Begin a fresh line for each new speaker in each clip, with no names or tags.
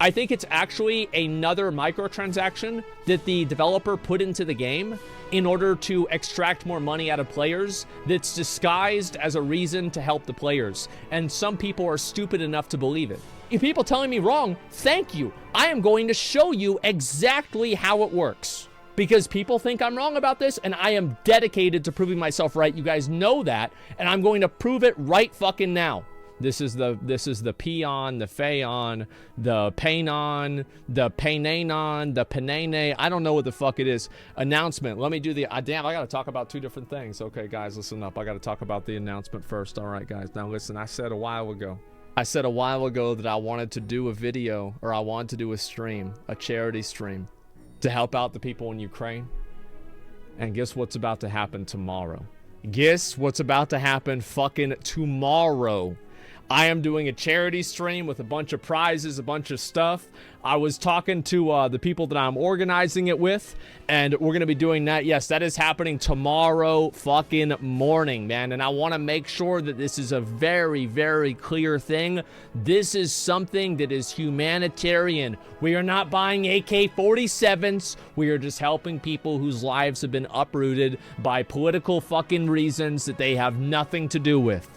I think it's actually another microtransaction that the developer put into the game in order to extract more money out of players that's disguised as a reason to help the players. And some people are stupid enough to believe it. If people telling me wrong, thank you. I am going to show you exactly how it works. Because people think I'm wrong about this, and I am dedicated to proving myself right. You guys know that, and I'm going to prove it right fucking now. This is the Pheon, the Pheon, the Painon, the Painanon, the Panene. I don't know what the fuck it is. Announcement. Let me do the... damn, I got to talk about two different things. Okay, guys, listen up. I got to talk about the announcement first. All right, guys. Now, listen. I said a while ago that I wanted to do a video, or I wanted to do a stream, a charity stream, to help out the people in Ukraine. And guess what's about to happen tomorrow? Guess what's about to happen fucking tomorrow? I am doing a charity stream with a bunch of prizes, a bunch of stuff. I was talking to the people that I'm organizing it with, and we're going to be doing that. Yes, that is happening tomorrow fucking morning, man. And I want to make sure that this is a very, very clear thing. This is something that is humanitarian. We are not buying AK-47s. We are just helping people whose lives have been uprooted by political fucking reasons that they have nothing to do with.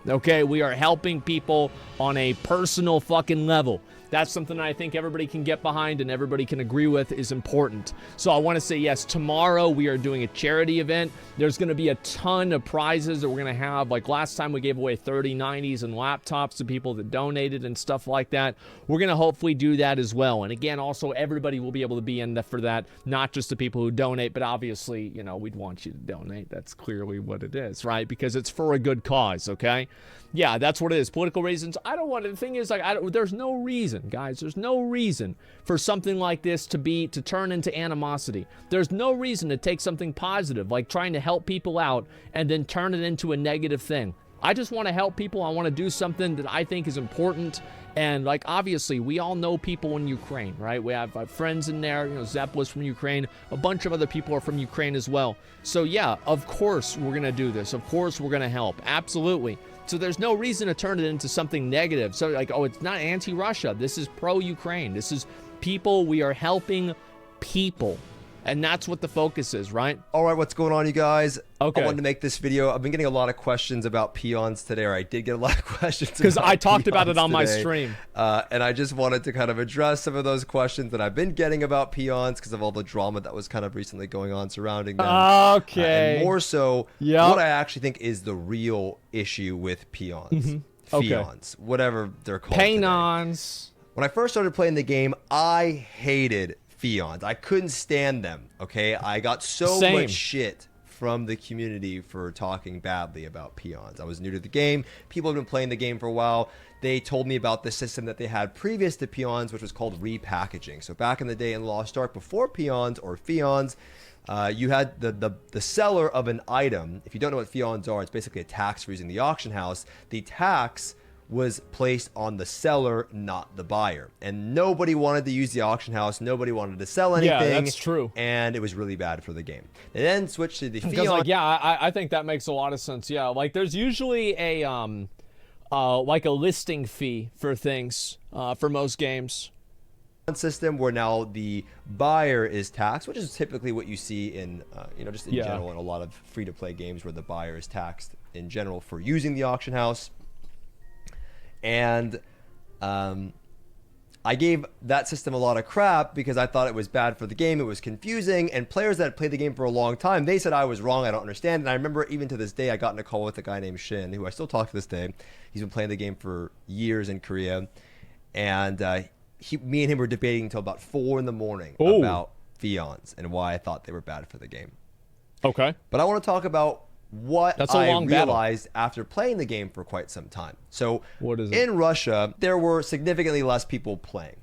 Okay, we are helping people on a personal fucking level. That's something I think everybody can get behind and everybody can agree with is important. So I want to say, yes, tomorrow we are doing a charity event. There's going to be a ton of prizes that we're going to have. Like last time we gave away 3090s and laptops to people that donated and stuff like that. We're going to hopefully do that as well. And again, also everybody will be able to be in for that, not just the people who donate, but obviously, you know, we'd want you to donate. That's clearly what it is, right? Because it's for a good cause, okay? Yeah, that's what it is. Political reasons. I don't want to. The thing is, like, there's no reason, guys. There's no reason for something like this to turn into animosity. There's no reason to take something positive, like trying to help people out, and then turn it into a negative thing. I just want to help people. I want to do something that I think is important. And, like, obviously, we all know people in Ukraine, right? We have friends in there. You know, Zepp was from Ukraine. A bunch of other people are from Ukraine as well. So, yeah, of course we're going to do this. Of course we're going to help. Absolutely. So there's no reason to turn it into something negative. So, like, oh, it's not anti-Russia. This is pro-Ukraine. This is people. We are helping people. And that's what the focus is, right?
All right, what's going on, you guys?
Okay.
I wanted to make this video. I've been getting a lot of questions about Pheons today, or I did get a lot of questions
because I talked about
Pheons
it on
today.
my stream.
And I just wanted to kind of address some of those questions that I've been getting about Pheons because of all the drama that was kind of recently going on surrounding them.
Okay.
And more so,
yep.
What I actually think is the real issue with Pheons.
Mm-hmm.
Pheons, okay. Whatever they're called.
Painons.
When I first started playing the game, I hated Pheons. I couldn't stand them, okay? I got so much shit from the community for talking badly about Pheons. I was new to the game. People have been playing the game for a while. They told me about the system that they had previous to Pheons, which was called repackaging. So back in the day in Lost Ark, before Pheons or Pheons, you had the seller of an item. If you don't know what Pheons are, it's basically a tax for using the auction house. The tax was placed on the seller, not the buyer. And nobody wanted to use the auction house. Nobody wanted to sell anything.
Yeah, that's true.
And it was really bad for the game. They then switched to the
Pheon. Like, yeah, I think that makes a lot of sense. Yeah, like there's usually a like a listing fee for things for most games.
System where now the buyer is taxed, which is typically what you see in you know, just in general in a lot of free-to-play games where the buyer is taxed in general for using the auction house. And I gave that system a lot of crap because I thought it was bad for the game. It was confusing, and players that had played the game for a long time, they said I was wrong. I don't understand. And I remember even to this day, I got in a call with a guy named Shin, who I still talk to this day. He's been playing the game for years in Korea, and me and him were debating until about 4 in the morning about Pheons and why I thought they were bad for the game.
Okay.
But I want to talk about what I realized after playing the game for quite some time. So
what is it?
In Russia, there were significantly less people playing,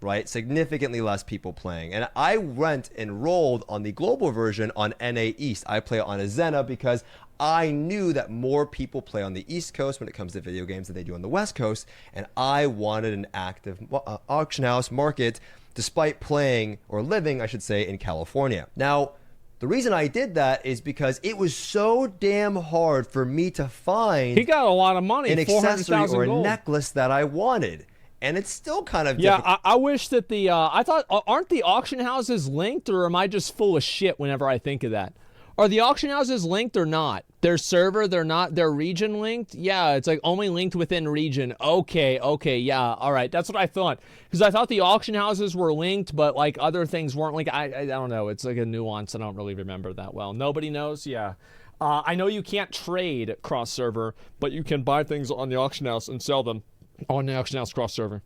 right? Significantly less people playing. And I went and rolled on the global version on NA East. I play on a Zena because I knew that more people play on the East Coast when it comes to video games than they do on the West Coast. And I wanted an active auction house market despite playing, or living, I should say, in California. Now, the reason I did that is because it was so damn hard for me to find
he got a lot of money,
an accessory or a
gold.
necklace that I wanted. and it's still kind of
yeah.
difficult.
I wish that the I thought, aren't the auction houses linked, or am I just full of shit whenever I think of that? Are the auction houses linked or not? Their server, they're not. Their region linked? Yeah, it's like only linked within region. Okay, yeah, all right. That's what I thought. Because I thought the auction houses were linked, but like other things weren't linked. I don't know. It's like a nuance I don't really remember that well. Nobody knows? Yeah. I know you can't trade cross-server, but you can buy things on the auction house and sell them on the auction house cross-server.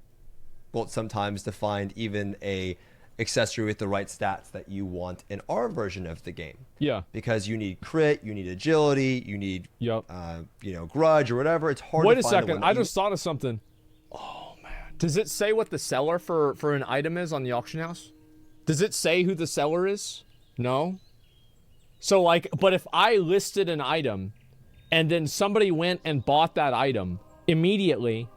Well, sometimes to find even a accessory with the right stats that you want in our version of the game.
Yeah.
Because you need crit, you need agility, you need, you know, grudge or whatever. It's hard to find.
Wait a second. I just thought of something. Oh, man. Does it say what the seller for an item is on the auction house? Does it say who the seller is? No? So, like, but if I listed an item and then somebody went and bought that item immediately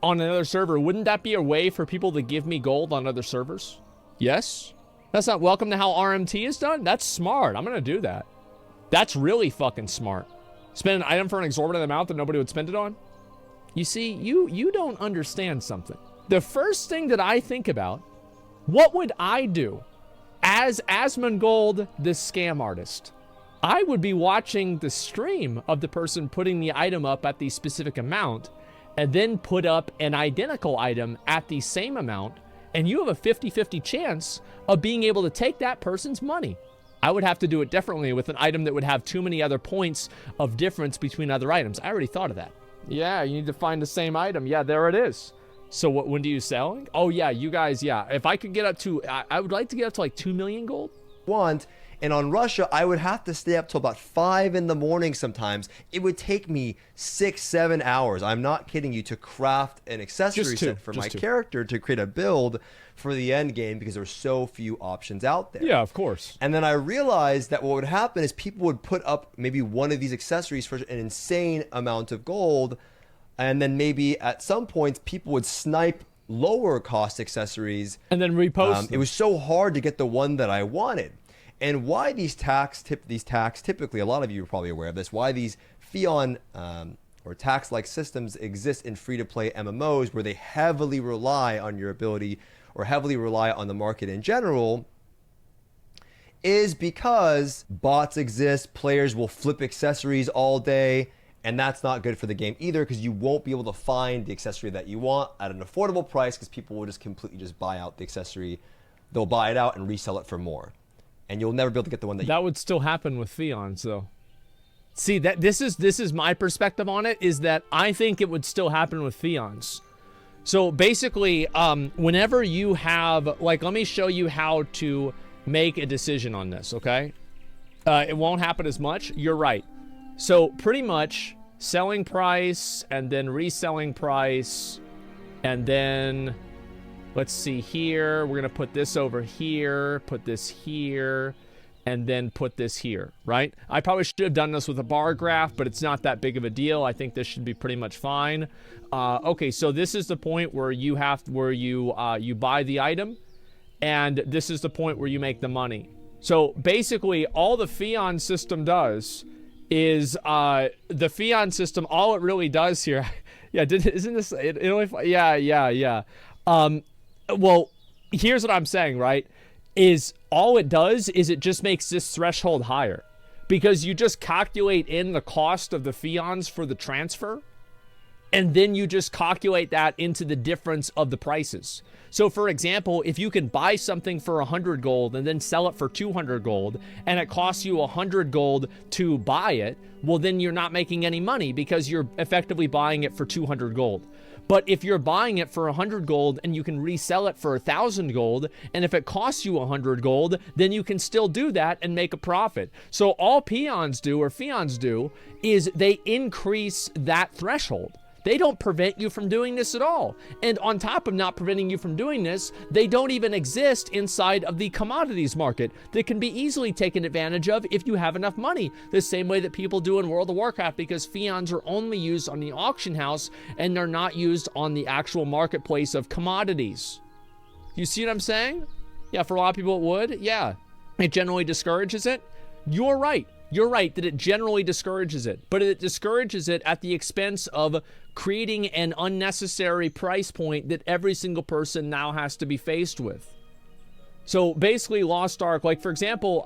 on another server, wouldn't that be a way for people to give me gold on other servers? Yes? That's not welcome to how RMT is done? That's smart. I'm going to do that. That's really fucking smart. Spend an item for an exorbitant amount that nobody would spend it on? You see, you don't understand something. The first thing that I think about, what would I do as Asmongold, the scam artist? I would be watching the stream of the person putting the item up at the specific amount and then put up an identical item at the same amount, and you have a 50-50 chance of being able to take that person's money. I would have to do it differently with an item that would have too many other points of difference between other items. I already thought of that. Yeah, you need to find the same item. Yeah, there it is. So when do you sell? Oh, yeah, you guys, yeah. If I could get up to, I would like to get up to like 2 million gold.
And on Russia, I would have to stay up till about 5 in the morning sometimes. It would take me 6-7 hours. I'm not kidding you, to craft an accessory set for my character to create a build for the end game because there were so few options out there.
Yeah, of course.
And then I realized that what would happen is people would put up maybe one of these accessories for an insane amount of gold. And then maybe at some points, people would snipe lower cost accessories.
And then repost them.
It was so hard to get the one that I wanted. And why these tax typically, a lot of you are probably aware of this, why these Pheon or tax-like systems exist in free-to-play MMOs where they heavily rely on your ability or heavily rely on the market in general, is because bots exist, players will flip accessories all day, and that's not good for the game either because you won't be able to find the accessory that you want at an affordable price because people will just completely just buy out the accessory. They'll buy it out and resell it for more. And you'll never be able to get the one that
would still happen with Pheons, though. See, that this is my perspective on it, is that I think it would still happen with Pheons. So basically, whenever you have, like, let me show you how to make a decision on this, okay? It won't happen as much. You're right. So pretty much selling price and then reselling price and then... Let's see here. We're going to put this over here, put this here, and then put this here, right? I probably should have done this with a bar graph, but it's not that big of a deal. I think this should be pretty much fine. Okay, so this is the point where you you buy the item, and this is the point where you make the money. So basically, all the Pheon system does is the Pheon system. All it really does here, yeah. Isn't this? It only. Yeah. Well, here's what I'm saying, right? Is all it does is it just makes this threshold higher. Because you just calculate in the cost of the Pheons for the transfer, and then you just calculate that into the difference of the prices. So, for example, if you can buy something for 100 gold and then sell it for 200 gold, and it costs you 100 gold to buy it, well, then you're not making any money because you're effectively buying it for 200 gold. But if you're buying it for 100 gold and you can resell it for 1,000 gold, and if it costs you 100 gold, then you can still do that and make a profit. So all Pheons do is they increase that threshold. They don't prevent you from doing this at all. And on top of not preventing you from doing this, they don't even exist inside of the commodities market that can be easily taken advantage of if you have enough money. The same way that people do in World of Warcraft, because Pheons are only used on the auction house and they're not used on the actual marketplace of commodities. You see what I'm saying? Yeah, for a lot of people it would. Yeah. It generally discourages it. You're right. You're right that it generally discourages it, but it discourages it at the expense of creating an unnecessary price point that every single person now has to be faced with. So basically Lost Ark, like for example,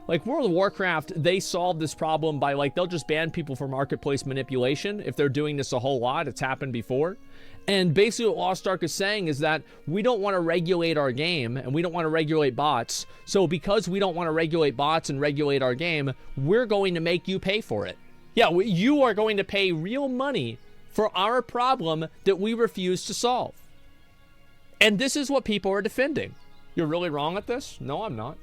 like World of Warcraft, they solved this problem by like, they'll just ban people for marketplace manipulation if they're doing this a whole lot. It's happened before. And basically what Lost Ark is saying is that we don't want to regulate our game and we don't want to regulate bots. So because we don't want to regulate bots and regulate our game, we're going to make you pay for it. Yeah, you are going to pay real money for our problem that we refuse to solve. And this is what people are defending. You're really wrong at this? No, I'm not.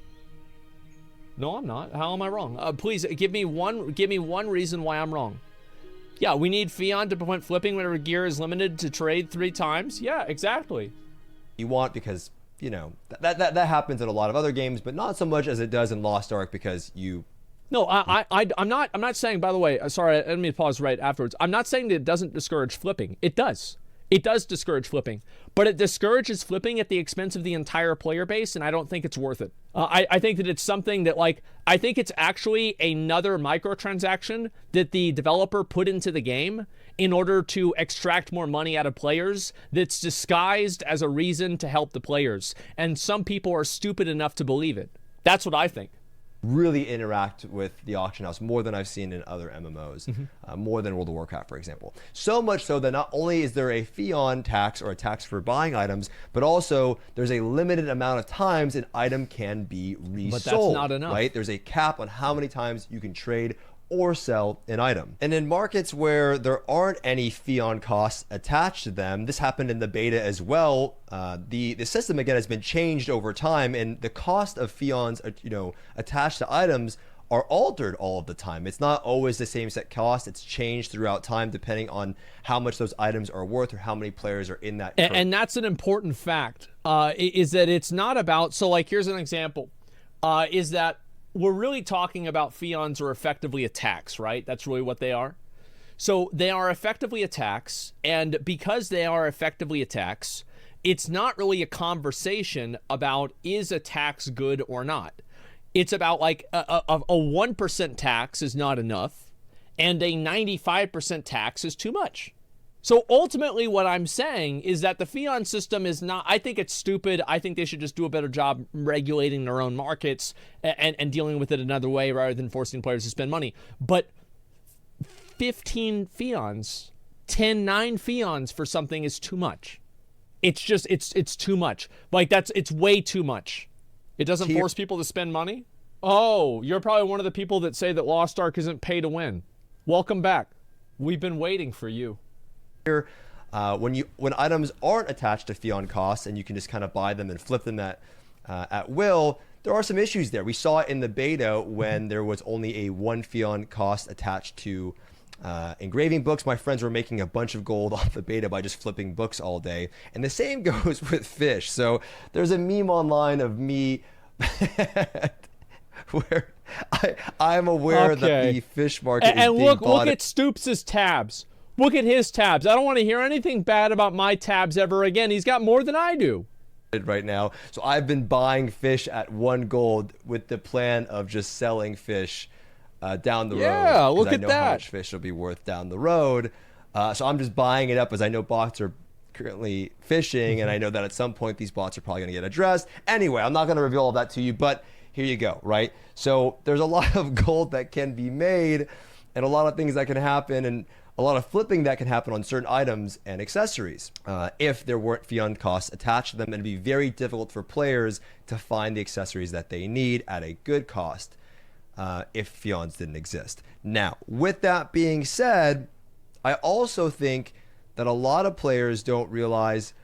No, I'm not. How am I wrong? Please give me one reason why I'm wrong. Yeah, we need Pheon to prevent flipping whenever gear is limited to trade 3 times. Yeah, exactly.
You want, because, you know, that happens in a lot of other games, but not so much as it does in Lost Ark, because you...
No, I'm not saying, by the way, sorry, I didn't mean to pause right afterwards. I'm not saying that it doesn't discourage flipping. It does. It does discourage flipping, but it discourages flipping at the expense of the entire player base, and I don't think it's worth it. I think that it's something that, like, I think it's actually another microtransaction that the developer put into the game in order to extract more money out of players that's disguised as a reason to help the players, and some people are stupid enough to believe it. That's what I think.
Really interact with the auction house more than I've seen in other MMOs, more than World of Warcraft, for example. So much so that not only is there a Pheon tax or a tax for buying items, but also there's a limited amount of times an item can be resold.
But that's not enough.
Right? There's a cap on how many times you can trade or sell an item. And in markets where there aren't any Pheon costs attached to them, this happened in the beta as well, the system again has been changed over time, and the cost of Pheons, attached to items are altered all of the time. It's not always the same set cost. It's changed throughout time depending on how much those items are worth or how many players are in that.
And that's an important fact, is that it's not about, so like here's an example, is that we're really talking about Pheons are effectively a tax, right? That's really what they are. So they are effectively a tax, and because they are effectively a tax, it's not really a conversation about is a tax good or not. It's about like a 1% tax is not enough, and a 95% tax is too much. So ultimately what I'm saying is that the Pheon system is not, I think it's stupid. I think they should just do a better job regulating their own markets and dealing with it another way rather than forcing players to spend money. But 15 Pheons, 9 Pheons for something is too much. It's just, it's too much. Like it's way too much. It doesn't force people to spend money. Oh, you're probably one of the people that say that Lost Ark isn't pay to win. Welcome back. We've been waiting for you.
When items aren't attached to Pheon costs and you can just kind of buy them and flip them at will, there are some issues there. We saw it in the beta when there was only a 1 Pheon cost attached to engraving books. My friends were making a bunch of gold off the beta by just flipping books all day. And the same goes with fish. So there's a meme online of me where I'm aware that the fish market is being bought.
And look at Stoopz's tabs. Look at his tabs. I don't want to hear anything bad about my tabs ever again. He's got more than I do.
Right now. So I've been buying fish at 1 gold with the plan of just selling fish down the road.
Yeah, look at
that. I know
that.
how much fish will be worth down the road. So I'm just buying it up as I know bots are currently fishing, and I know that at some point these bots are probably going to get addressed. Anyway, I'm not going to reveal all that to you, but here you go, right? So there's a lot of gold that can be made and a lot of things that can happen, and a lot of flipping that can happen on certain items and accessories if there weren't Pheon costs attached to them. And it'd be very difficult for players to find the accessories that they need at a good cost if Pheons didn't exist. Now, with that being said, I also think that a lot of players don't realize,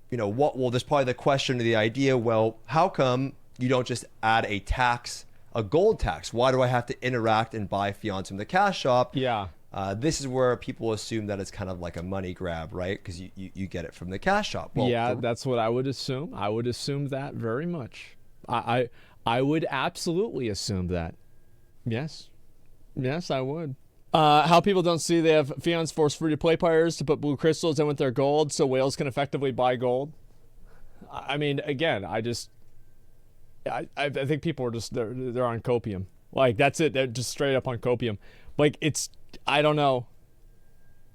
there's probably the question or the idea, well, how come you don't just add a tax, a gold tax? Why do I have to interact and buy Pheons from the cash shop?
Yeah.
This is where people assume that it's kind of like a money grab, right? Because you get it from the cash shop. Well,
yeah, that's what I would assume. I would assume that very much. I would absolutely assume that. Yes, I would. How people don't see they have Pheons force free-to-play players to put blue crystals in with their gold so whales can effectively buy gold. I mean, again, I think people are just, they're on copium. Like, that's it. They're just straight up on copium. Like, it's, I don't know.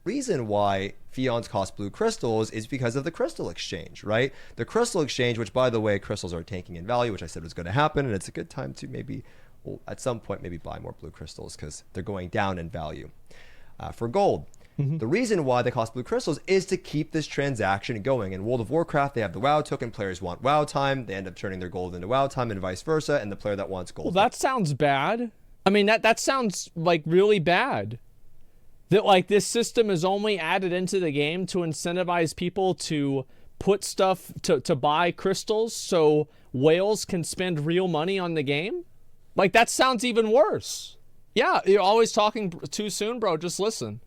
Reason why Pheons cost blue crystals is because of the crystal exchange, right? The crystal exchange, which by the way, crystals are tanking in value, which I said was going to happen, and it's a good time to maybe, well, at some point, maybe buy more blue crystals because they're going down in value. For gold, the reason why they cost blue crystals is to keep this transaction going. In World of Warcraft, they have the WoW token. Players want WoW time. They end up turning their gold into WoW time and vice versa. And the player that wants gold.
Well, that sounds bad. I mean, that sounds like really bad. That like this system is only added into the game to incentivize people to put stuff to buy crystals so whales can spend real money on the game. Like, that sounds even worse. Yeah, you're always talking too soon, bro. Just listen.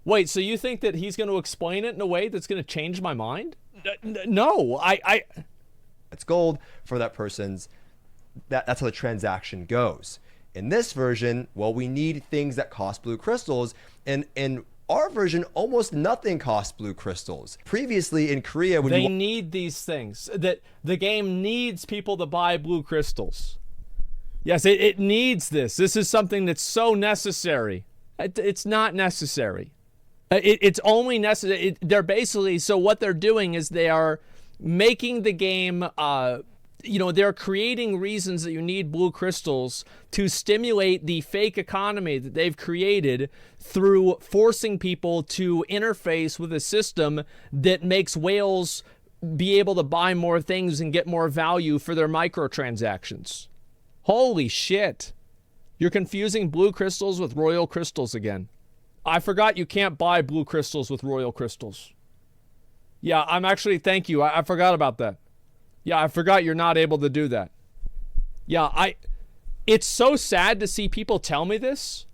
Wait, so you think that he's going to explain it in a way that's going to change my mind? No,
It's gold for that person's, that's how the transaction goes. In this version, well, we need things that cost blue crystals, and in our version, almost nothing costs blue crystals. Previously in Korea, when
they need these things, that the game needs people to buy blue crystals. Yes, it needs this. This is something that's so necessary. It's not necessary. It's only necessary. They're basically, so what they're doing is they are making the game, they're creating reasons that you need blue crystals to stimulate the fake economy that they've created through forcing people to interface with a system that makes whales be able to buy more things and get more value for their microtransactions. Holy shit. You're confusing blue crystals with royal crystals again. I forgot you can't buy blue crystals with royal crystals. Yeah, I'm actually, thank you. I forgot about that. Yeah, I forgot you're not able to do that. Yeah, it's so sad to see people tell me this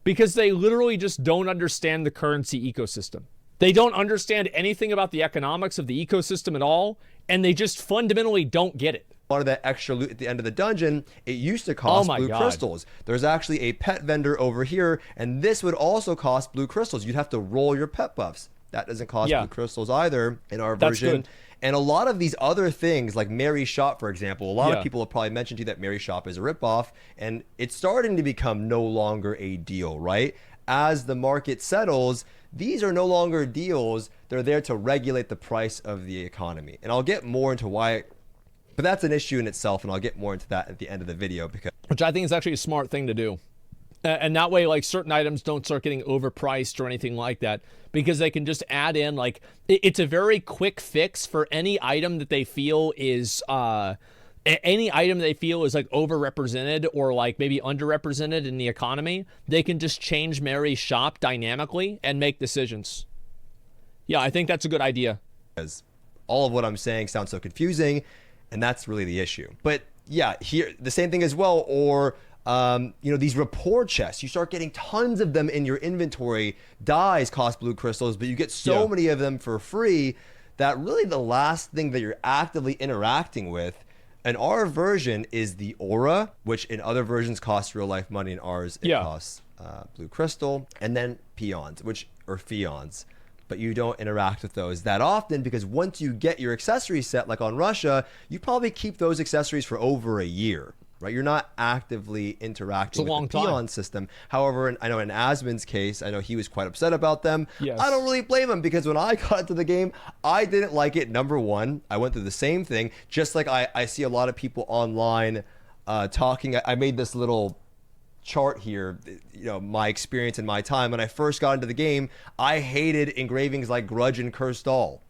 because they literally just don't understand the currency ecosystem. They don't understand anything about the economics of the ecosystem at all, and they just fundamentally don't get it.
Wanted that extra loot at the end of the dungeon, it used to cost blue crystals. There's actually a pet vendor over here, and this would also cost blue crystals. You'd have to roll your pet buffs. That doesn't cost blue crystals either in our version. And a lot of these other things, like Mary's Shop, for example, a lot of people have probably mentioned to you that Mary's Shop is a ripoff, and it's starting to become no longer a deal, right? As the market settles, these are no longer deals. They're there to regulate the price of the economy. And I'll get more into why, but that's an issue in itself, and I'll get more into that at the end of the video.
Which I think is actually a smart thing to do. And that way, like, certain items don't start getting overpriced or anything like that, because they can just add in, like, it's a very quick fix for any item that they feel is, like overrepresented or like maybe underrepresented in the economy. They can just change Mary's Shop dynamically and make decisions. Yeah, I think that's a good idea.
Because all of what I'm saying sounds so confusing, and that's really the issue. But yeah, here, the same thing as well, or these rapport chests, you start getting tons of them in your inventory. Dyes cost blue crystals, but you get so many of them for free that really the last thing that you're actively interacting with in our version is the aura, which in other versions costs real life money. In ours, it costs blue crystal, and then peons, or Pheons. But you don't interact with those that often, because once you get your accessory set, like on Russia, you probably keep those accessories for over a year. Right, you're not actively interacting with the Pheon system. However, I know in Asmon's case, I know he was quite upset about them.
Yes.
I don't really blame him, because when I got into the game, I didn't like it. Number one, I went through the same thing. Just like I see a lot of people online talking. I made this little chart here, my experience in my time. When I first got into the game, I hated engravings like Grudge and Cursed Doll.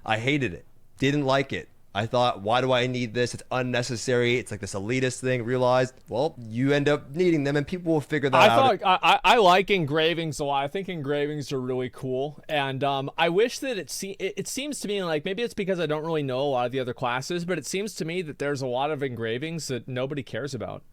I hated it. Didn't like it. I thought, why do I need this? It's unnecessary. It's like this elitist thing. Realized, well, you end up needing them, and people will figure that out.
I like engravings a lot. I think engravings are really cool, and I wish that it seems to me like, maybe it's because I don't really know a lot of the other classes, but it seems to me that there's a lot of engravings that nobody cares about.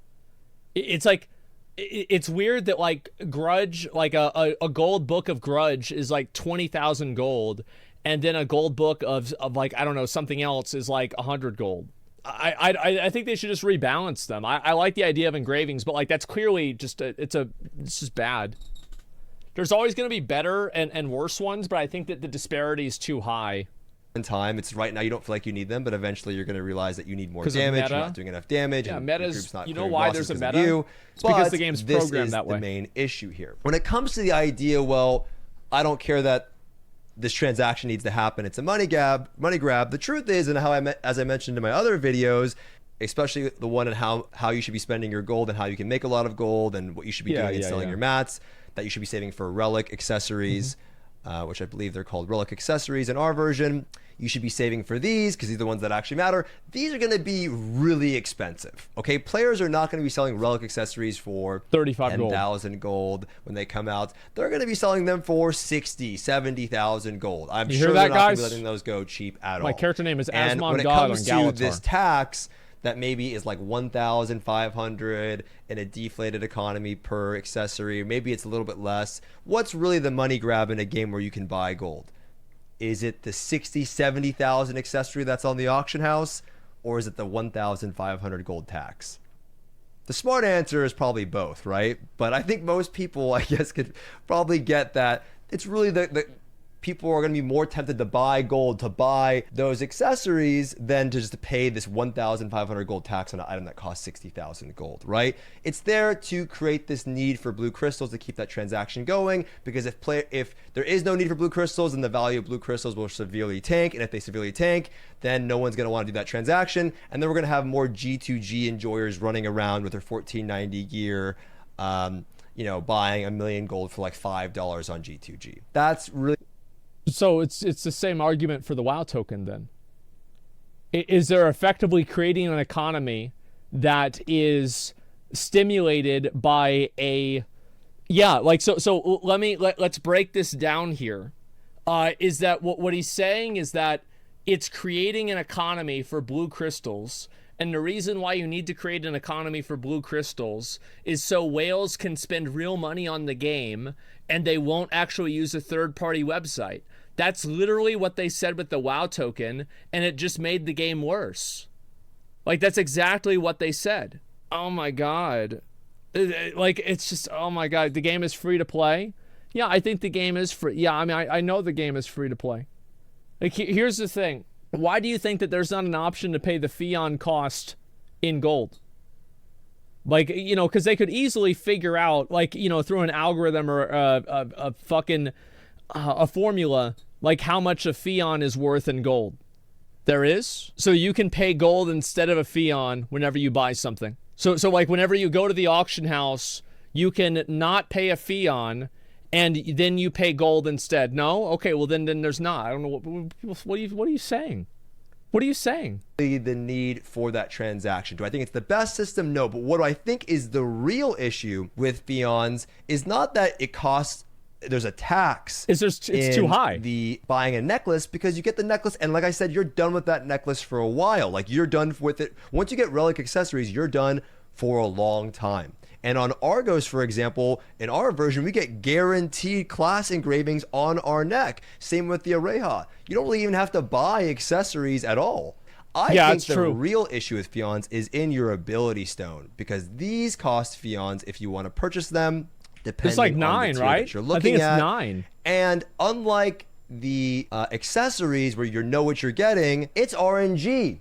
It's like, it's weird that like Grudge, like a gold book of Grudge is like 20,000 gold. And then a gold book of like, I don't know, something else is like 100 gold. I think they should just rebalance them. I like the idea of engravings, but like that's clearly just it's just bad. There's always going to be better and worse ones, but I think that the disparity is too high.
in time. It's right now you don't feel like you need them, but eventually you're going to realize that you need more damage. You're not doing enough damage.
Yeah,
and
meta's,
not
you know why there's a meta? It's
but
because the game's programmed that way.
This is the main issue here. When it comes to the idea, well, I don't care that this transaction needs to happen. It's a money grab. The truth is, and as I mentioned in my other videos, especially the one on how you should be spending your gold and how you can make a lot of gold and what you should be doing in selling your mats, that you should be saving for relic accessories, which I believe they're called relic accessories in our version. You should be saving for these because these are the ones that actually matter. These are going to be really expensive. Okay, players are not going to be selling relic accessories for 10,000 gold when they come out. They're going to be selling them for 60, 70,000 gold. I'm sure they're not going to be letting those go cheap at all.
My character name is Asmongold on Galatar.
When it comes to this tax that maybe is like 1,500 in a deflated economy per accessory, maybe it's a little bit less. What's really the money grab in a game where you can buy gold? Is it the 60, 70,000 accessory that's on the auction house, or is it the 1,500 gold tax? The smart answer is probably both, right? But I think most people, I guess, could probably get that it's really the people are going to be more tempted to buy gold, to buy those accessories, than to just pay this 1,500 gold tax on an item that costs 60,000 gold, right? It's there to create this need for blue crystals to keep that transaction going, because if there is no need for blue crystals, then the value of blue crystals will severely tank, and if they severely tank, then no one's going to want to do that transaction, and then we're going to have more G2G enjoyers running around with their 1490 gear, you know, buying 1 million gold for like $5 on G2G. That's really...
So it's the same argument for the WoW token then. Is there effectively creating an economy that is stimulated by a... Yeah, like, so let's break this down here. Is that what he's saying is that it's creating an economy for blue crystals, and the reason why you need to create an economy for blue crystals is so whales can spend real money on the game and they won't actually use a third-party website. That's literally what they said with the WoW token, and it just made the game worse. Like, that's exactly what they said. Oh my god. Like, it's just, oh my god, the game is free to play? Yeah, I think the game is free. Yeah, I mean, I know the game is free to play. Like, here's the thing. Why do you think that there's not an option to pay the Pheon cost in gold? Like, you know, because they could easily figure out, like, you know, through an algorithm or a fucking... a formula, like how much a Pheon is worth in gold. There is. So you can pay gold instead of a Pheon whenever you buy something. So like whenever you go to the auction house, you can not pay a Pheon and then you pay gold instead. No? Okay, well then there's not. I don't know what are you saying? What are you saying?
The need for that transaction. Do I think it's the best system? No. But what do I think is the real issue with Pheons is not that it costs... There's a tax.
It's too high.
The buying a necklace, because you get the necklace, and like I said, you're done with that necklace for a while. Like, you're done with it. Once you get relic accessories, you're done for a long time. And on Argos, for example, in our version, we get guaranteed class engravings on our neck. Same with the Areha. You don't really even have to buy accessories at all. I think the real issue with Pheons is in your ability stone, because these cost Pheons if you want to purchase them.
It's like 9, right?
You're looking
I think it's
at.
9.
And unlike the accessories where you know what you're getting, it's RNG.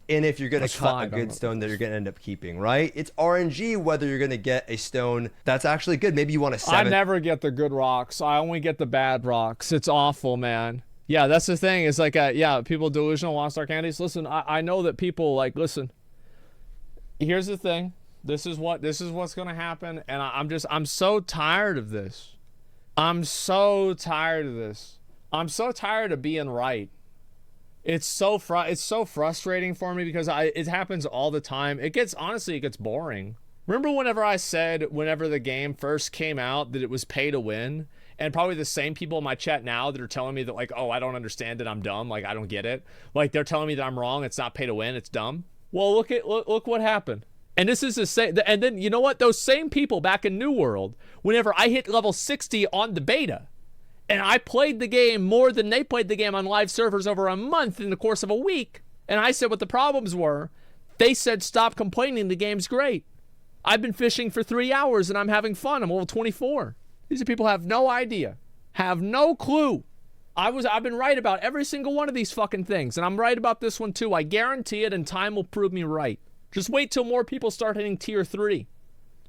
And if you're going to cut a good stone that you're going to end up keeping, right? It's RNG whether you're going to get a stone that's actually good. Maybe you want a 7.
I never get the good rocks. I only get the bad rocks. It's awful, man. Yeah, that's the thing. It's like, yeah, people delusional Lost Ark candies. Listen, I know that people like, listen, here's the thing. This is what's going to happen, and I'm so tired of this. I'm so tired of this. I'm so tired of being right. It's so frustrating for me because it happens all the time. Honestly, it gets boring. Remember whenever I said whenever the game first came out that it was pay to win, and probably the same people in my chat now that are telling me that, like, oh, I don't understand it, I'm dumb, like I don't get it. Like, they're telling me that I'm wrong, it's not pay to win, it's dumb. Well, look what happened. And this is the same, and then you know what? Those same people back in New World, whenever I hit level 60 on the beta, and I played the game more than they played the game on live servers over a month in the course of a week, and I said what the problems were, they said stop complaining, the game's great. I've been fishing for 3 hours and I'm having fun, I'm level 24. These are people who have no idea, have no clue. I've been right about every single one of these fucking things, and I'm right about this one too. I guarantee it, and time will prove me right. Just wait till more people start hitting tier 3.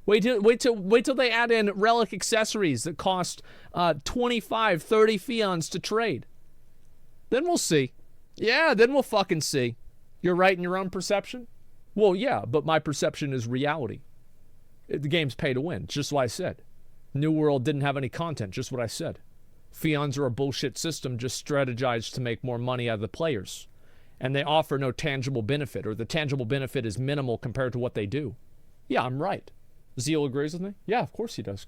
Wait till they add in relic accessories that cost 25, 30 Pheons to trade. Then we'll see. Yeah, then we'll fucking see. You're right in your own perception? Well, yeah, but my perception is reality. The game's pay to win, just what I said. New World didn't have any content, just what I said. Pheons are a bullshit system just strategized to make more money out of the players. And they offer no tangible benefit, or the tangible benefit is minimal compared to what they do. Yeah, I'm right. Zeal agrees with me? Yeah, of course he does.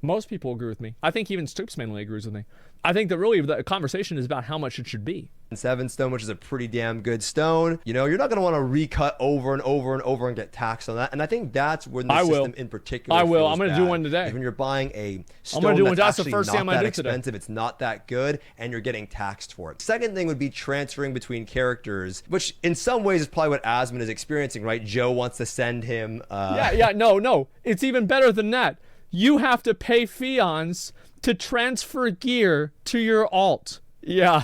Most people agree with me. I think even Stoopzz mainly agrees with me. I think that really the conversation is about how much it should be.
7 stone, which is a pretty damn good stone. You know, you're not going to want to recut over and over and over and get taxed on that. And I think that's when the system in particular
I will. I'm
going
to do one today.
When you're buying a stone
that's
actually
the first
not
thing I'm
that
do today.
expensive, it's not that good, and you're getting taxed for it. Second thing would be transferring between characters, which in some ways is probably what Asmon is experiencing, right? Joe wants to send him...
No. It's even better than that. You have to pay Pheons to transfer gear to your alt. Yeah.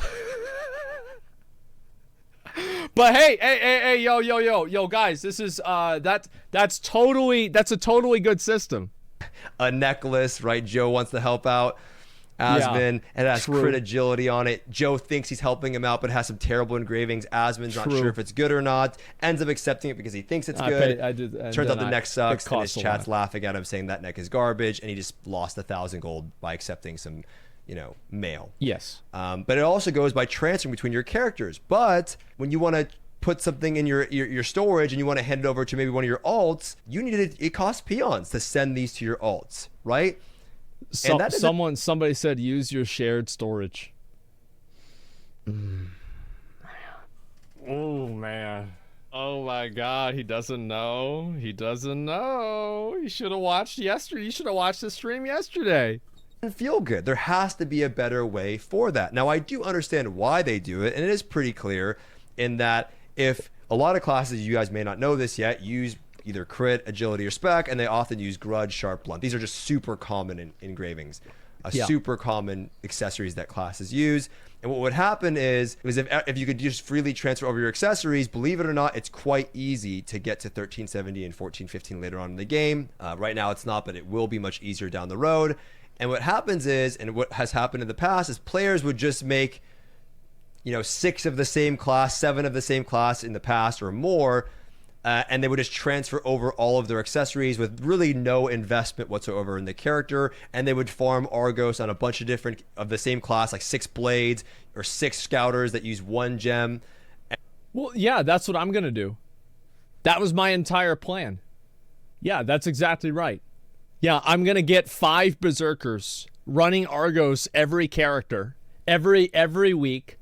But hey, yo, guys, this is that's a totally good system.
A necklace, right? Joe wants to help out Asmon. It has crit agility on it. Joe thinks he's helping him out, but has some terrible engravings. Asmon's not sure if it's good or not. Ends up accepting it because he thinks it's good. Turns out the neck sucks, and his chat's laughing at him, saying that neck is garbage, and he just lost 1,000 gold by accepting some, mail.
Yes.
But it also goes by transferring between your characters. But when you want to put something in your storage and you want to hand it over to maybe one of your alts, it costs Pheons to send these to your alts, right?
Somebody said use your shared storage. Oh man. Oh my god, he doesn't know. He doesn't know. You should have watched yesterday. You should have watched the stream yesterday.
Feel good. There has to be a better way for that. Now I do understand why they do it, and it is pretty clear in that if a lot of classes, you guys may not know this yet, use either crit, agility, or spec, and they often use grudge, sharp, blunt. These are just super common in engravings, super common accessories that classes use. And what would happen is if you could just freely transfer over your accessories, believe it or not, it's quite easy to get to 1370 and 1415 later on in the game. Right now it's not, but it will be much easier down the road. And what happens is, and what has happened in the past, is players would just make 6 of the same class, 7 of the same class in the past or more, and they would just transfer over all of their accessories with really no investment whatsoever in the character, and they would farm Argos on a bunch of different of the same class, like 6 blades or 6 scouters that use 1 gem.
Well, yeah, that's what I'm gonna do. That was my entire plan. Yeah, that's exactly right. Yeah, I'm gonna get 5 berserkers running Argos every character every week.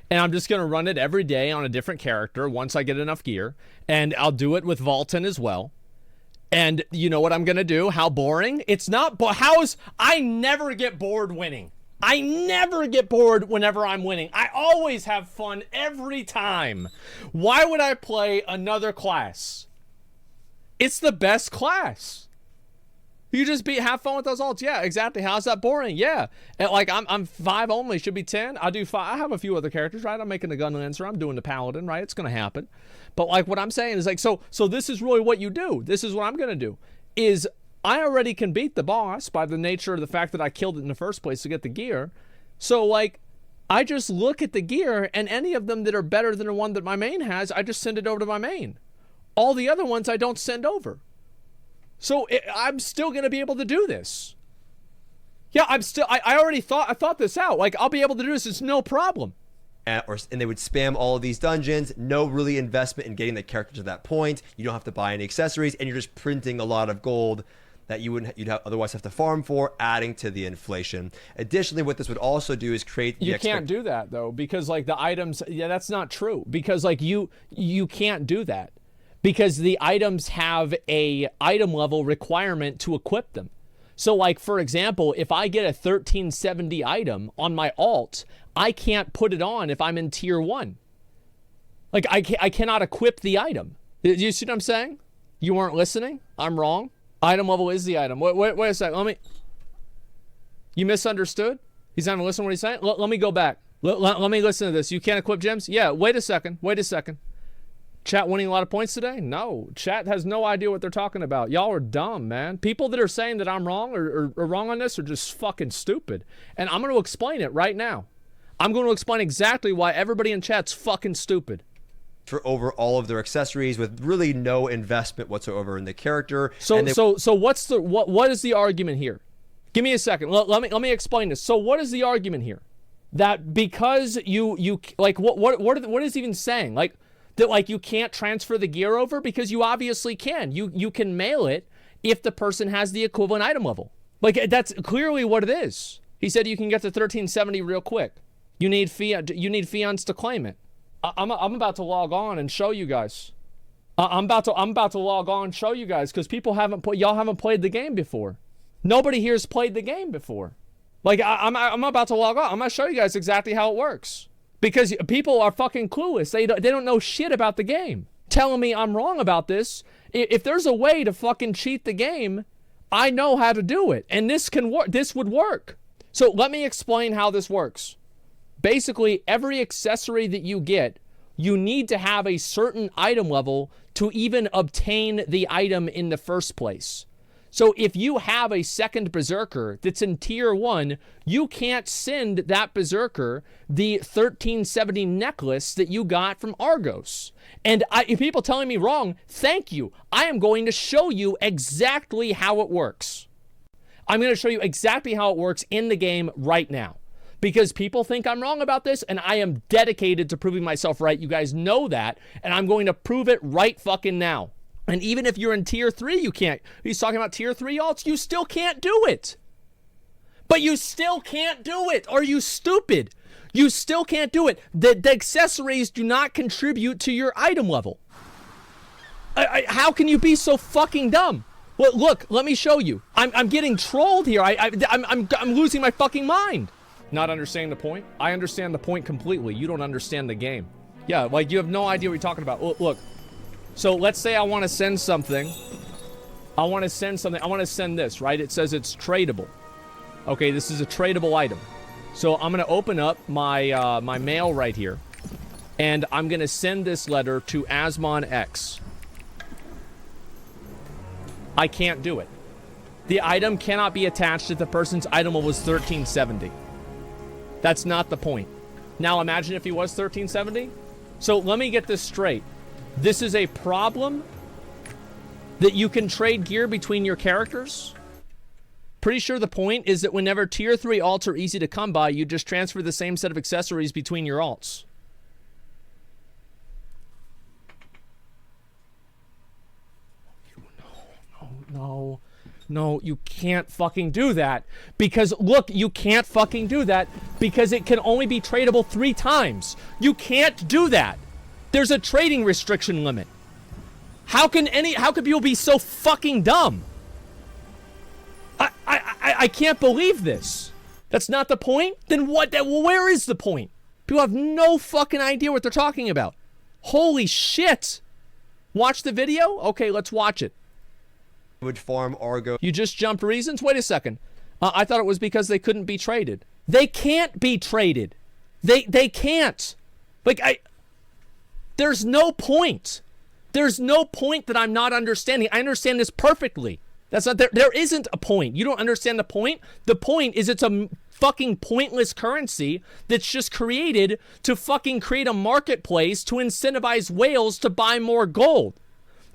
And I'm just going to run it every day on a different character once I get enough gear. And I'll do it with Volton as well. And you know what I'm going to do? How boring? It's not, but I never get bored winning. I never get bored whenever I'm winning. I always have fun every time. Why would I play another class? It's the best class. You just have fun with those alts. Yeah, exactly. How's that boring? Yeah. And like I'm 5 only, should be 10. I do 5. I have a few other characters, right? I'm making the gun lancer. I'm doing the paladin, right? It's gonna happen. But like what I'm saying is like, so this is really what you do. This is what I'm gonna do. Is I already can beat the boss by the nature of the fact that I killed it in the first place to get the gear. So like I just look at the gear, and any of them that are better than the one that my main has, I just send it over to my main. All the other ones I don't send over. So I'm still going to be able to do this. Yeah, I thought this out. Like, I'll be able to do this. It's no problem.
And they would spam all of these dungeons. No really investment in getting the character to that point. You don't have to buy any accessories, and you're just printing a lot of gold that you'd otherwise have to farm for, adding to the inflation. Additionally, what this would also do is create the...
You can't do that, though, because, like, the items... Yeah, that's not true. Because, like, you can't do that. Because the items have a item level requirement to equip them. So like, for example, if I get a 1370 item on my alt, I can't put it on if I'm in tier 1. Like I cannot equip the item. You see what I'm saying? You weren't listening? I'm wrong. Item level is the item. Wait a second. You misunderstood? He's not gonna listen to what he's saying? Let me go back. Let me listen to this. You can't equip gems? Yeah, wait a second. Chat winning a lot of points today? No. Chat has no idea what they're talking about. Y'all are dumb, man. People that are saying that I'm wrong or wrong on this are just fucking stupid. And I'm going to explain it right now. I'm going to explain exactly why everybody in chat's fucking stupid.
For over all of their accessories with really no investment whatsoever in the character.
So what is the argument here? Give me a second. Let me explain this. So what is the argument here? That because you like what is even saying? Like that like you can't transfer the gear over, because you obviously can. You can mail it if the person has the equivalent item level. Like that's clearly what it is. He said you can get to 1370 real quick. You need Pheons to claim it. I'm about to log on and show you guys. I'm about to log on and show you guys, because y'all haven't played the game before. Nobody here's played the game before. Like I'm about to log on. I'm gonna show you guys exactly how it works, because people are fucking clueless. They don't know shit about the game. Telling me I'm wrong about this. If there's a way to fucking cheat the game, I know how to do it, and this can work. This would work. So let me explain how this works. Basically, every accessory that you get, you need to have a certain item level to even obtain the item in the first place. So if you have a second Berserker that's in tier 1, you can't send that Berserker the 1370 necklace that you got from Argos. And if people telling me wrong, thank you. I am going to show you exactly how it works. I'm going to show you exactly how it works in the game right now. Because people think I'm wrong about this, and I am dedicated to proving myself right. You guys know that, and I'm going to prove it right fucking now. And even if you're in tier 3, you can't. He's talking about tier 3 alts. You still can't do it. But you still can't do it. Are you stupid? You still can't do it. The accessories do not contribute to your item level. How can you be so fucking dumb? Well, look, let me show you. I'm getting trolled here. I'm losing my fucking mind. Not understanding the point? I understand the point completely. You don't understand the game. Yeah, like you have no idea what you're talking about. Look. So let's say I want to send something. I want to send this, right? It says it's tradable. Okay, this is a tradable item. So I'm going to open up my my mail right here. And I'm going to send this letter to Asmon X. I can't do it. The item cannot be attached if the person's item was 1370. That's not the point. Now imagine if he was 1370. So let me get this straight. This is a problem that you can trade gear between your characters. Pretty sure the point is that whenever tier 3 alts are easy to come by, you just transfer the same set of accessories between your alts. No, you can't fucking do that. Because, look, you can't fucking do that because it can only be tradable 3 times. You can't do that. There's a trading restriction limit. How can people be so fucking dumb? I can't believe this. That's not the point? Then what? Where is the point? People have no fucking idea what they're talking about. Holy shit. Watch the video? Okay, let's watch it.
Would farm Argo.
You just jumped reasons? Wait a second. I thought it was because they couldn't be traded. They can't be traded. They can't. Like, there's no point. There's no point that I'm not understanding. I understand this perfectly. That's not there isn't a point. You don't understand the point. The point is it's a fucking pointless currency that's just created to fucking create a marketplace to incentivize whales to buy more gold.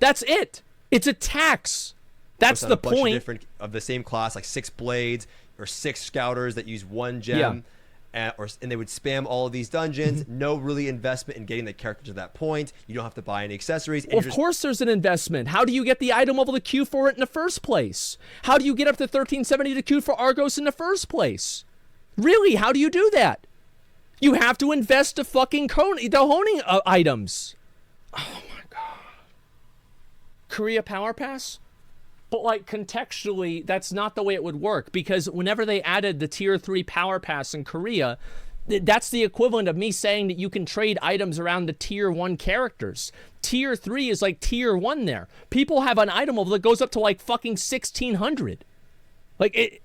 That's it. It's a tax. That's the point.
Bunch of different of the same class, like 6 blades or 6 scouters that use 1 gem, and they would spam all of these dungeons. No really investment in getting the character to that point. You don't have to buy any accessories.
Well, of course there's an investment. How do you get the item level to queue for it in the first place? How do you get up to 1370 to queue for Argos in the first place? Really, how do you do that? You have to invest to fucking the honing items. Oh my god. Korea Power Pass? But, like, contextually, that's not the way it would work, because whenever they added the Tier 3 Power Pass in Korea, that's the equivalent of me saying that you can trade items around the Tier 1 characters. Tier 3 is like Tier 1 there. People have an item level that goes up to, like, fucking 1,600. Like, it...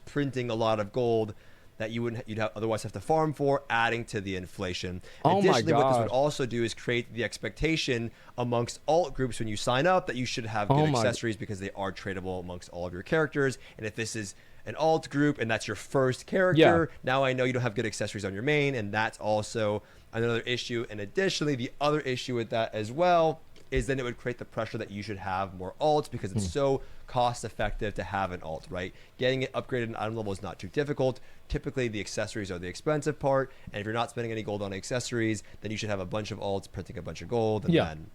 Printing a lot of gold that you'd otherwise have to farm for, adding to the inflation.
Oh
Additionally,
my
what this
God.
would also do is create the expectation amongst alt groups when you sign up that you should have good accessories because they are tradable amongst all of your characters. And if this is an alt group and that's your first character, now I know you don't have good accessories on your main, and that's also another issue. And additionally, the other issue with that as well is then it would create the pressure that you should have more alts because it's so cost effective to have an alt, right? Getting it upgraded in item level is not too difficult. Typically the accessories are the expensive part, and if you're not spending any gold on accessories, then you should have a bunch of alts printing a bunch of gold, and then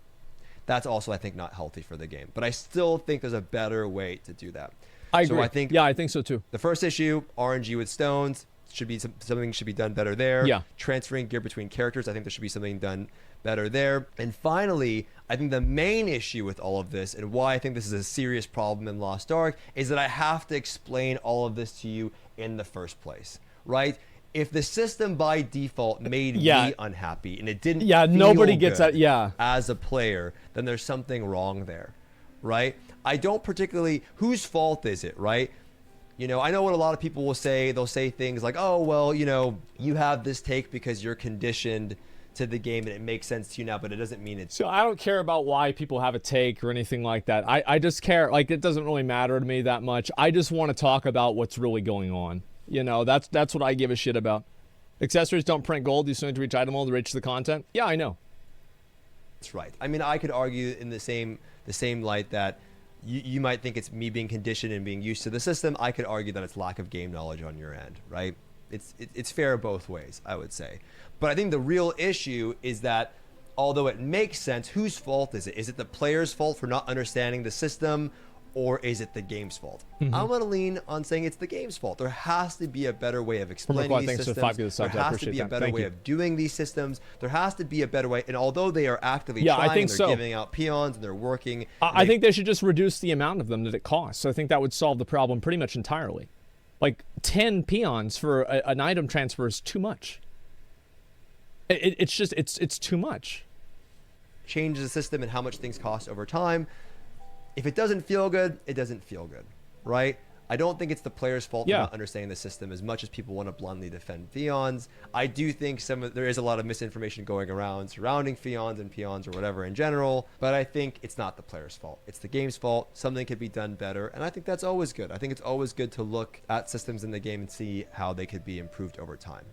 that's also, I think, not healthy for the game. But I still think there's a better way to do that.
I agree.
So I think,
I think so too.
The first issue, RNG with stones, should be something should be done better there. Transferring gear between characters, I think there should be something done better there. And finally, I think the main issue with all of this, and why I think this is a serious problem in Lost Ark, is that I have to explain all of this to you in the first place, right? If the system by default made me unhappy and it didn't
nobody gets that
as a player, then there's something wrong there, right? I don't particularly, whose fault is it, right? You know, I know what a lot of people will say. They'll say things like, oh, well, you know, you have this take because you're conditioned to the game and it makes sense to you now, but it doesn't mean it's...
So I don't care about why people have a take or anything like that. I just care, like, it doesn't really matter to me that much. I just want to talk about what's really going on. You know, that's what I give a shit about. Accessories don't print gold. You still need to reach item level to reach the content. Yeah, I know.
That's right. I mean, I could argue in the same light that you might think it's me being conditioned and being used to the system. I could argue that it's lack of game knowledge on your end, right? It's fair both ways, I would say. But I think the real issue is that although it makes sense, whose fault is it? Is it the player's fault for not understanding the system, or is it the game's fault? I'm going to lean on saying it's the game's fault. There has to be a better way of explaining these systems. There has to be a better way of doing these systems. There has to be a better way. And although they are actively trying, they're giving out peons and they're working.
I think they should just reduce the amount of them that it costs. I think that would solve the problem pretty much entirely. Like 10 peons for an item transfer is too much. It's too much.
Change the system and how much things cost over time. If it doesn't feel good, it doesn't feel good, right? I don't think it's the player's fault for not understanding the system as much as people want to bluntly defend Pheons. I do think there is a lot of misinformation going around surrounding Pheons and peons or whatever in general, but I think it's not the player's fault. It's the game's fault. Something could be done better, and I think that's always good. I think it's always good to look at systems in the game and see how they could be improved over time.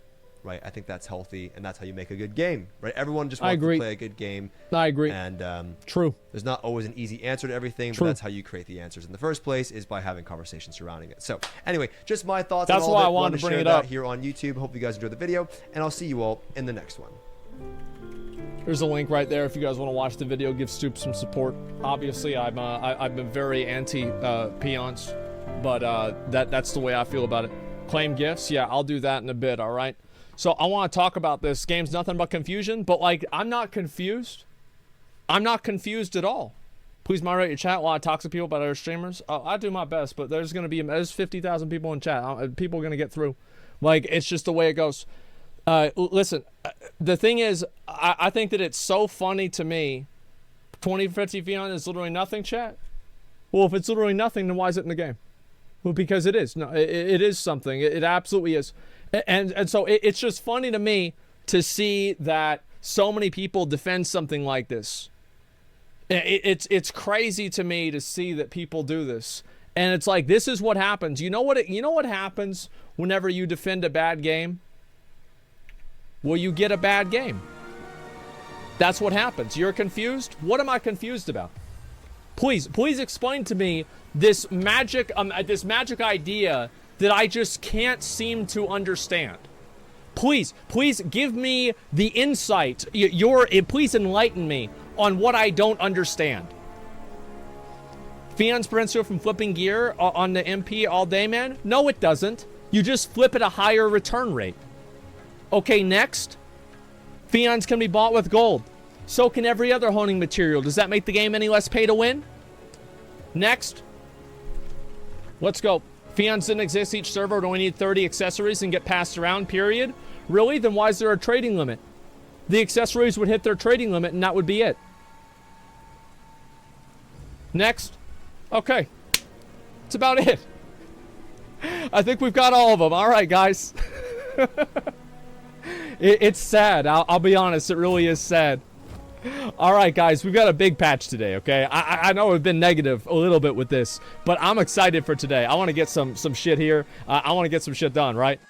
Right, I think that's healthy, and that's how you make a good game. Right, everyone just wants to play a good game.
I agree.
And
true.
There's not always an easy answer to everything, but that's how you create the answers in the first place, is by having conversations surrounding it. So anyway, just my thoughts.
That's
on all
why
that.
I wanted to bring it
up here on YouTube. Hope you guys enjoyed the video, and I'll see you all in the next one.
There's a link right there if you guys want to watch the video. Give Stoopzz some support. Obviously, I've been very anti peons, but that's the way I feel about it. Claim gifts, yeah, I'll do that in a bit. All right. So I want to talk about this. Game's nothing but confusion, but like, I'm not confused. I'm not confused at all. Please moderate your chat while I talk to people about other streamers. I do my best, but there's 50,000 people in chat. People are going to get through. Like, it's just the way it goes. Listen, the thing is, I think that it's so funny to me. 2050 Pheon is literally nothing, chat. Well, if it's literally nothing, then why is it in the game? Well, because it is. No, it is something. It absolutely is. And so it's just funny to me to see that so many people defend something like this. It's crazy to me to see that people do this. And it's like, this is what happens. You know what happens whenever you defend a bad game? Well, you get a bad game. That's what happens. You're confused? What am I confused about? Please explain to me this magic idea that I just can't seem to understand. Please give me the insight. Please enlighten me on what I don't understand. Pheons prevents you from flipping gear on the MP all day, man? No, it doesn't. You just flip at a higher return rate. Okay, next. Pheons can be bought with gold. So can every other honing material. Does that make the game any less pay to win? Next. Let's go. Pheons didn't exist. Each server would only need 30 accessories and get passed around, period. Really? Then why is there a trading limit? The accessories would hit their trading limit and that would be it. Next. Okay. That's about it. I think we've got all of them. All right, guys. It's sad. I'll be honest. It really is sad. All right, guys. We've got a big patch today, okay? I know we've been negative a little bit with this, but I'm excited for today. I want to get some shit here. I want to get some shit done, right?